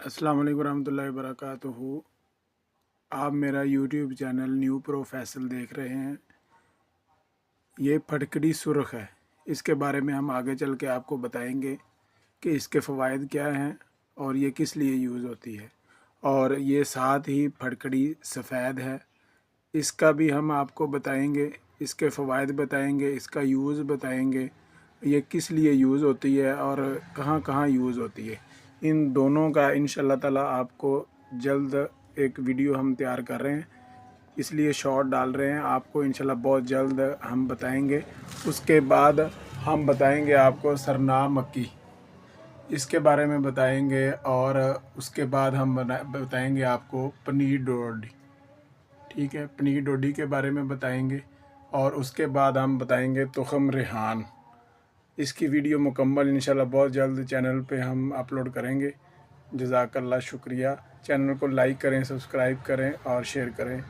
अस्सलाम वालेकुम रहमतुल्लाहि वबरकातुहू। आप मेरा यूट्यूब चैनल न्यू प्रोफेशनल देख रहे हैं। ये फटकड़ी सुर्ख है। इसके बारे में हम आगे चल के आपको बताएंगे कि इसके फ़वाइद क्या हैं और ये किस लिए यूज़ होती है। और ये साथ ही फटकड़ी सफ़ेद है, इसका भी हम आपको बताएंगे, इसके फ़वाइद बताएंगे, इसका यूज़ बताएंगे, ये किस लिए यूज़ होती है और कहाँ कहाँ यूज़ होती है। इन दोनों का इंशाअल्लाह ताला आपको जल्द एक वीडियो हम तैयार कर रहे हैं, इसलिए शॉर्ट डाल रहे हैं। आपको इंशाल्लाह बहुत जल्द हम बताएंगे। उसके बाद हम बताएंगे आपको सरना मक्की, इसके बारे में बताएंगे। और उसके बाद हम बताएंगे आपको पनीर डोडी, ठीक है, पनीर डोडी के बारे में बताएंगे। और उसके बाद हम बताएंगे तुखम रेहान। इसकी वीडियो मुकम्मल इंशाल्लाह बहुत जल्द चैनल पे हम अपलोड करेंगे। जज़ाकल्लाह, शुक्रिया। चैनल को लाइक करें, सब्सक्राइब करें और शेयर करें।